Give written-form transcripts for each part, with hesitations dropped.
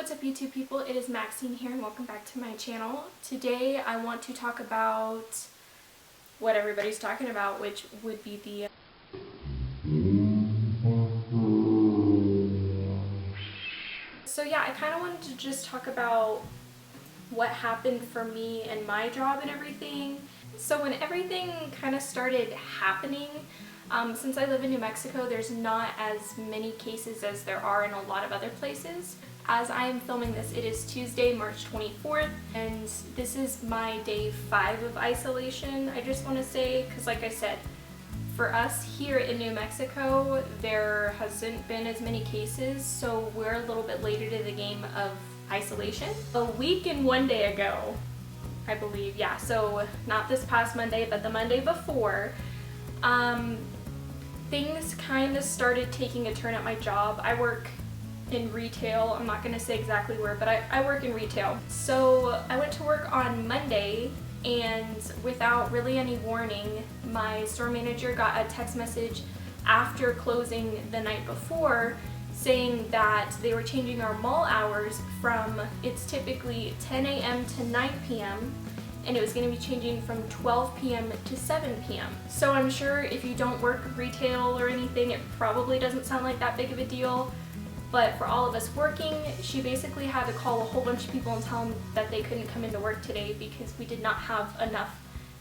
What's up YouTube people, it is Maxine here and welcome back to my channel. Today I want to talk about what everybody's talking about, which would be the I kind of wanted to just talk about what happened for me and my job and everything. So when everything kind of started happening, since I live in New Mexico, there's not as many cases as there are in a lot of other places. As I am filming this, it is Tuesday, March 24th, and this is my day 5 of isolation. I just want to say, because like I said, for us here in New Mexico, there hasn't been as many cases, so we're a little bit later to the game of isolation. A week and 1 day ago, I believe, yeah, so not this past Monday, but the Monday before, things kind of started taking a turn at my job. I work in retail. I'm not going to say exactly where, but I work in retail. So I went to work on Monday, and without really any warning, my store manager got a text message after closing the night before saying that they were changing our mall hours from, it's typically 10 a.m. to 9 p.m. and it was going to be changing from 12 p.m. to 7 p.m. So I'm sure if you don't work retail or anything, it probably doesn't sound like that big of a deal. But for all of us working, she basically had to call a whole bunch of people and tell them that they couldn't come into work today because we did not have enough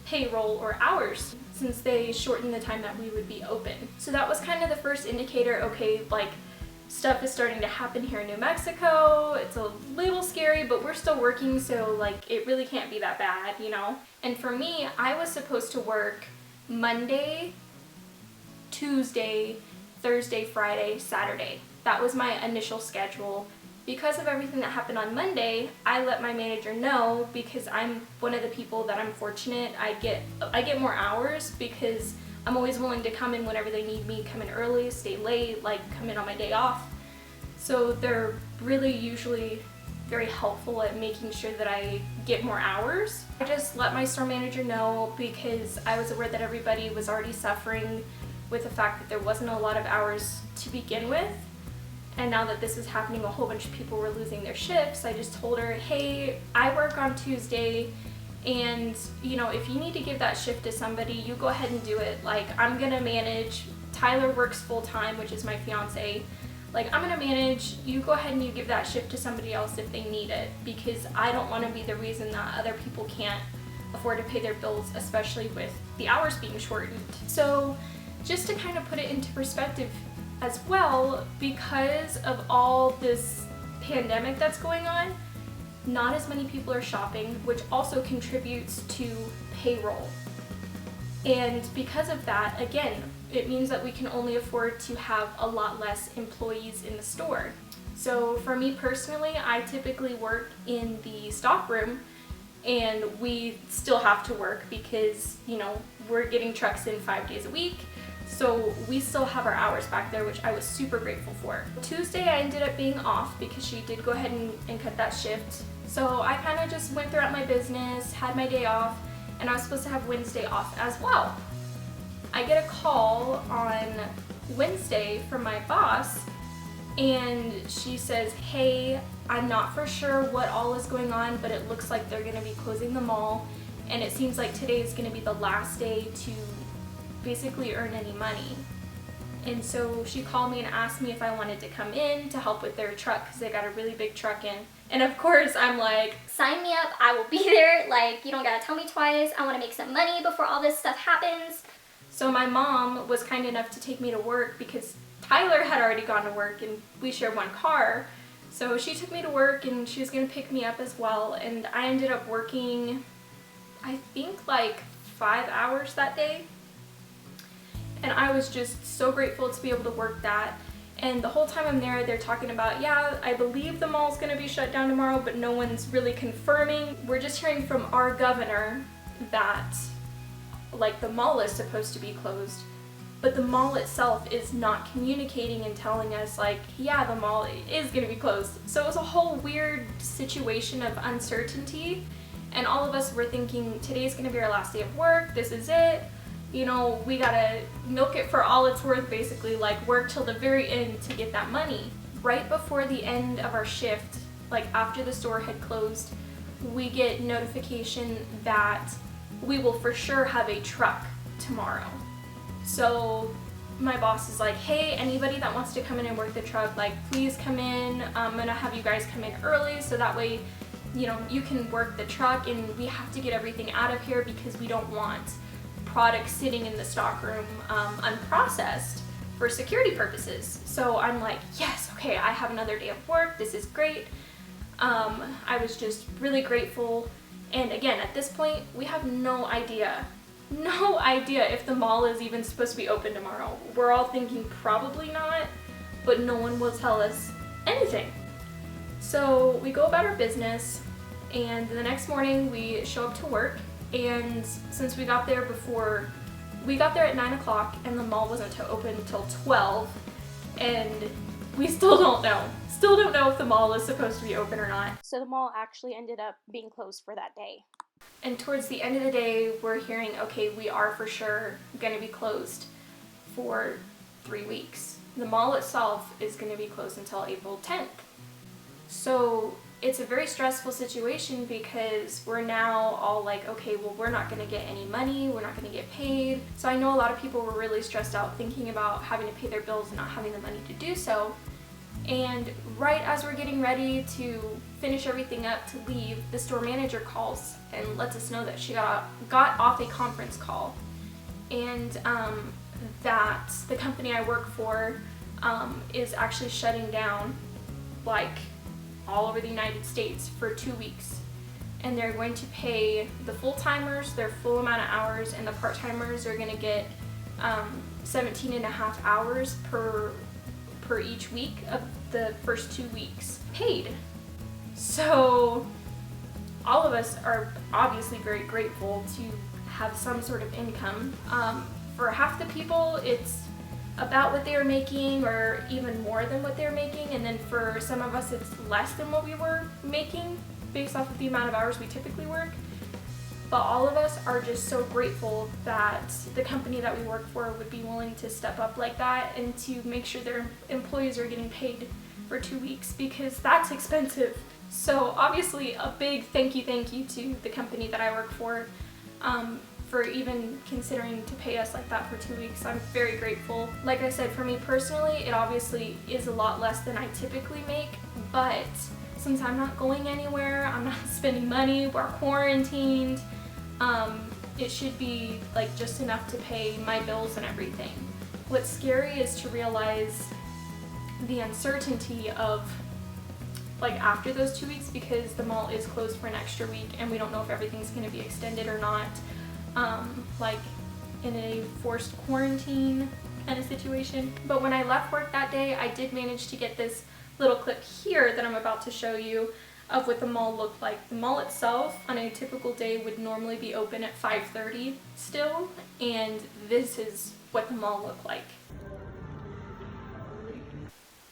payroll or hours since they shortened the time that we would be open. So that was kind of the first indicator, okay, like stuff is starting to happen here in New Mexico. It's a little scary, but we're still working, so like it really can't be that bad, you know? And for me, I was supposed to work Monday, Tuesday, Thursday, Friday, Saturday. That was my initial schedule. Because of everything that happened on Monday, I let my manager know, because I'm one of the people that I'm fortunate. I get more hours because I'm always willing to come in whenever they need me, come in early, stay late, like come in on my day off. So they're really usually very helpful at making sure that I get more hours. I just let my store manager know because I was aware that everybody was already suffering with the fact that there wasn't a lot of hours to begin with. And now that this is happening, a whole bunch of people were losing their shifts. I just told her, hey, I work on Tuesday, and you know, if you need to give that shift to somebody, you go ahead and do it. Like, I'm gonna manage. Tyler works full time, which is my fiance. Like, I'm gonna manage. You go ahead and you give that shift to somebody else if they need it, because I don't want to be the reason that other people can't afford to pay their bills, especially with the hours being shortened. So just to kind of put it into perspective as well, because of all this pandemic that's going on, not as many people are shopping, which also contributes to payroll. And because of that, again, it means that we can only afford to have a lot less employees in the store. So for me personally, I typically work in the stock room, and we still have to work because, you know, we're getting trucks in 5 days a week. So we still have our hours back there, which I was super grateful for. Tuesday I ended up being off because she did go ahead and cut that shift. So I kind of just went throughout my business, had my day off, and I was supposed to have Wednesday off as well. I get a call on Wednesday from my boss, and she says, hey, I'm not for sure what all is going on, but it looks like they're gonna be closing the mall, and it seems like today is gonna be the last day to basically earn any money. And so she called me and asked me if I wanted to come in to help with their truck, because they got a really big truck in. And of course I'm like, sign me up, I will be there. Like, you don't gotta tell me twice. I want to make some money before all this stuff happens. So my mom was kind enough to take me to work because Tyler had already gone to work and we share one car. So she took me to work and she was gonna pick me up as well, and I ended up working, I think, like 5 hours that day. And I was just so grateful to be able to work that. And the whole time I'm there, they're talking about, yeah, I believe the mall's gonna be shut down tomorrow, but no one's really confirming. We're just hearing from our governor that, like, the mall is supposed to be closed, but the mall itself is not communicating and telling us, like, yeah, the mall is gonna be closed. So it was a whole weird situation of uncertainty, and all of us were thinking, today's gonna be our last day of work, this is it. You know, we gotta milk it for all it's worth, basically, like work till the very end to get that money. Right before the end of our shift, like after the store had closed, we get notification that we will for sure have a truck tomorrow. So my boss is like, hey, anybody that wants to come in and work the truck, like please come in. I'm gonna have you guys come in early so that way, you know, you can work the truck, and we have to get everything out of here because we don't want products sitting in the stockroom unprocessed for security purposes. So I'm like, yes, okay, I have another day of work. This is great. I was just really grateful. And again, at this point, we have no idea if the mall is even supposed to be open tomorrow. We're all thinking probably not, but no one will tell us anything. So we go about our business, and the next morning we show up to work, and since we got there at 9 o'clock and the mall wasn't to open until 12, and we still don't know if the mall is supposed to be open or not. So the mall actually ended up being closed for that day. And towards the end of the day, we're hearing, okay, we are for sure going to be closed for 3 weeks. The mall itself is going to be closed until April 10th. So it's a very stressful situation because we're now all like, okay, well, we're not going to get any money, we're not going to get paid. So I know a lot of people were really stressed out thinking about having to pay their bills and not having the money to do so. And right as we're getting ready to finish everything up to leave, the store manager calls and lets us know that she got off a conference call, and that the company I work for is actually shutting down, like all over the United States for 2 weeks, and they're going to pay the full-timers their full amount of hours, and the part-timers are going to get 17 and a half hours per each week of the first 2 weeks paid. So all of us are obviously very grateful to have some sort of income. For half the people, it's about what they were making or even more than what they're making, and then for some of us it's less than what we were making based off of the amount of hours we typically work. But all of us are just so grateful that the company that we work for would be willing to step up like that and to make sure their employees are getting paid for 2 weeks, because that's expensive. So obviously a big thank you to the company that I work for even considering to pay us like that for 2 weeks. I'm very grateful. Like I said, for me personally, it obviously is a lot less than I typically make, but since I'm not going anywhere, I'm not spending money, we're quarantined, it should be like just enough to pay my bills and everything. What's scary is to realize the uncertainty of like after those 2 weeks, because the mall is closed for an extra week and we don't know if everything's going to be extended or not, like in a forced quarantine kind of situation. But when I left work that day, I did manage to get this little clip here that I'm about to show you of what the mall looked like. The mall itself on a typical day would normally be open at 5:30 still, and this is what the mall looked like.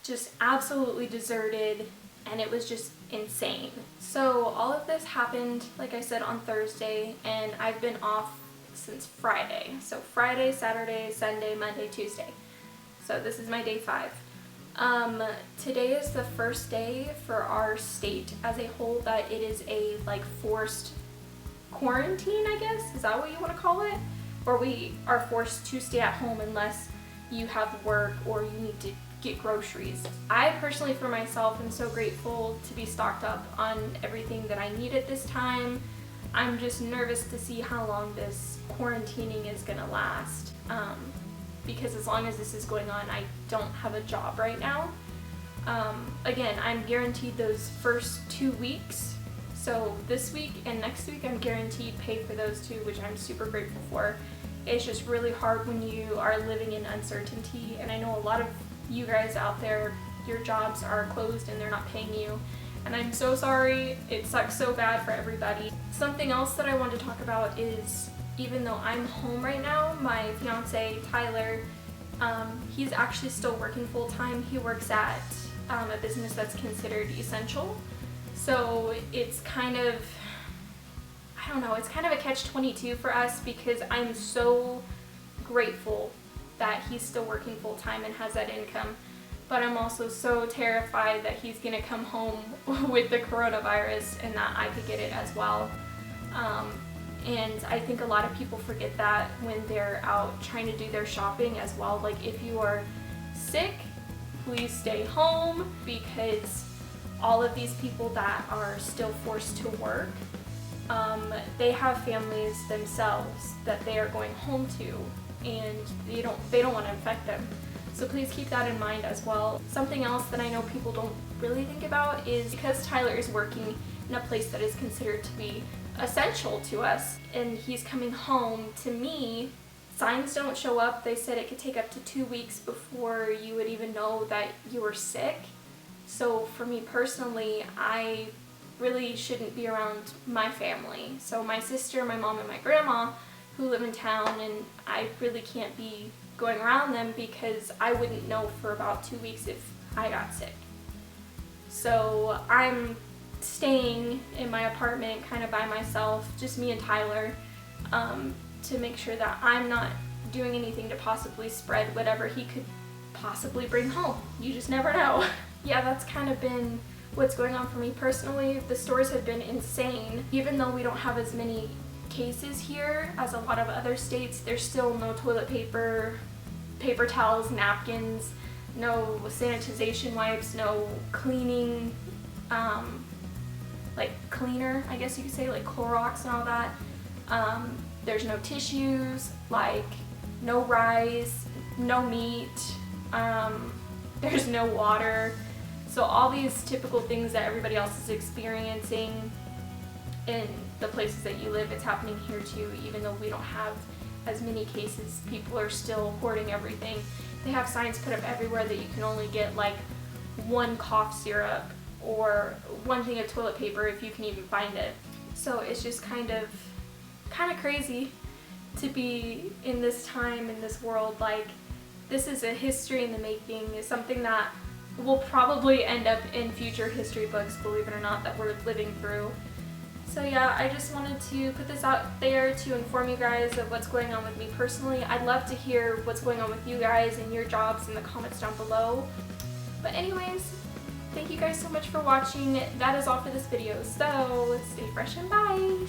Just absolutely deserted, and it was just insane. So all of this happened, like I said, on Thursday, and I've been off since Friday. So Friday, Saturday, Sunday, Monday, Tuesday. So this is my day 5. Today is the first day for our state as a whole that it is a like forced quarantine, I guess. Is that what you want to call it? Where we are forced to stay at home unless you have work or you need to get groceries. I personally, for myself, am so grateful to be stocked up on everything that I need at this time. I'm just nervous to see how long this quarantining is gonna last. Because as long as this is going on, I don't have a job right now. Again, I'm guaranteed those first 2 weeks. So this week and next week, I'm guaranteed pay for those 2, which I'm super grateful for. It's just really hard when you are living in uncertainty, and I know a lot of you guys out there, your jobs are closed and they're not paying you, and I'm so sorry. It sucks so bad for everybody. Something else that I want to talk about is, even though I'm home right now, my fiance Tyler, he's actually still working full-time. He works at a business that's considered essential, so it's kind of, I don't know, it's kind of a catch-22 for us, because I'm so grateful that he's still working full-time and has that income, but I'm also so terrified that he's gonna come home with the coronavirus and that I could get it as well. And I think a lot of people forget that when they're out trying to do their shopping as well. Like, if you are sick, please stay home, because all of these people that are still forced to work, they have families themselves that they are going home to, and they don't want to infect them. So please keep that in mind as well. Something else that I know people don't really think about is, because Tyler is working in a place that is considered to be essential to us, and he's coming home to me, signs don't show up. They said it could take up to 2 weeks before you would even know that you were sick. So for me personally, I really shouldn't be around my family. So my sister, my mom, and my grandma, who live in town, and I really can't be going around them because I wouldn't know for about 2 weeks if I got sick. So I'm staying in my apartment kind of by myself, just me and Tyler, to make sure that I'm not doing anything to possibly spread whatever he could possibly bring home. You just never know. Yeah, that's kind of been what's going on for me personally. The stores have been insane. Even though we don't have as many cases here as a lot of other states, there's still no toilet paper, paper towels, napkins, no sanitization wipes, no cleaning, like cleaner, I guess you could say, like Clorox and all that. There's no tissues, like no rice, no meat, there's no water. So all these typical things that everybody else is experiencing in the places that you live, it's happening here too. Even though we don't have as many cases, people are still hoarding everything. They have signs put up everywhere that you can only get like 1 cough syrup or 1 thing of toilet paper if you can even find it. So it's just kind of crazy to be in this time, in this world. Like, this is a history in the making. It's something that will probably end up in future history books, believe it or not, that we're living through. So yeah, I just wanted to put this out there to inform you guys of what's going on with me personally. I'd love to hear what's going on with you guys and your jobs in the comments down below. But anyways, thank you guys so much for watching. That is all for this video, so stay fresh and bye!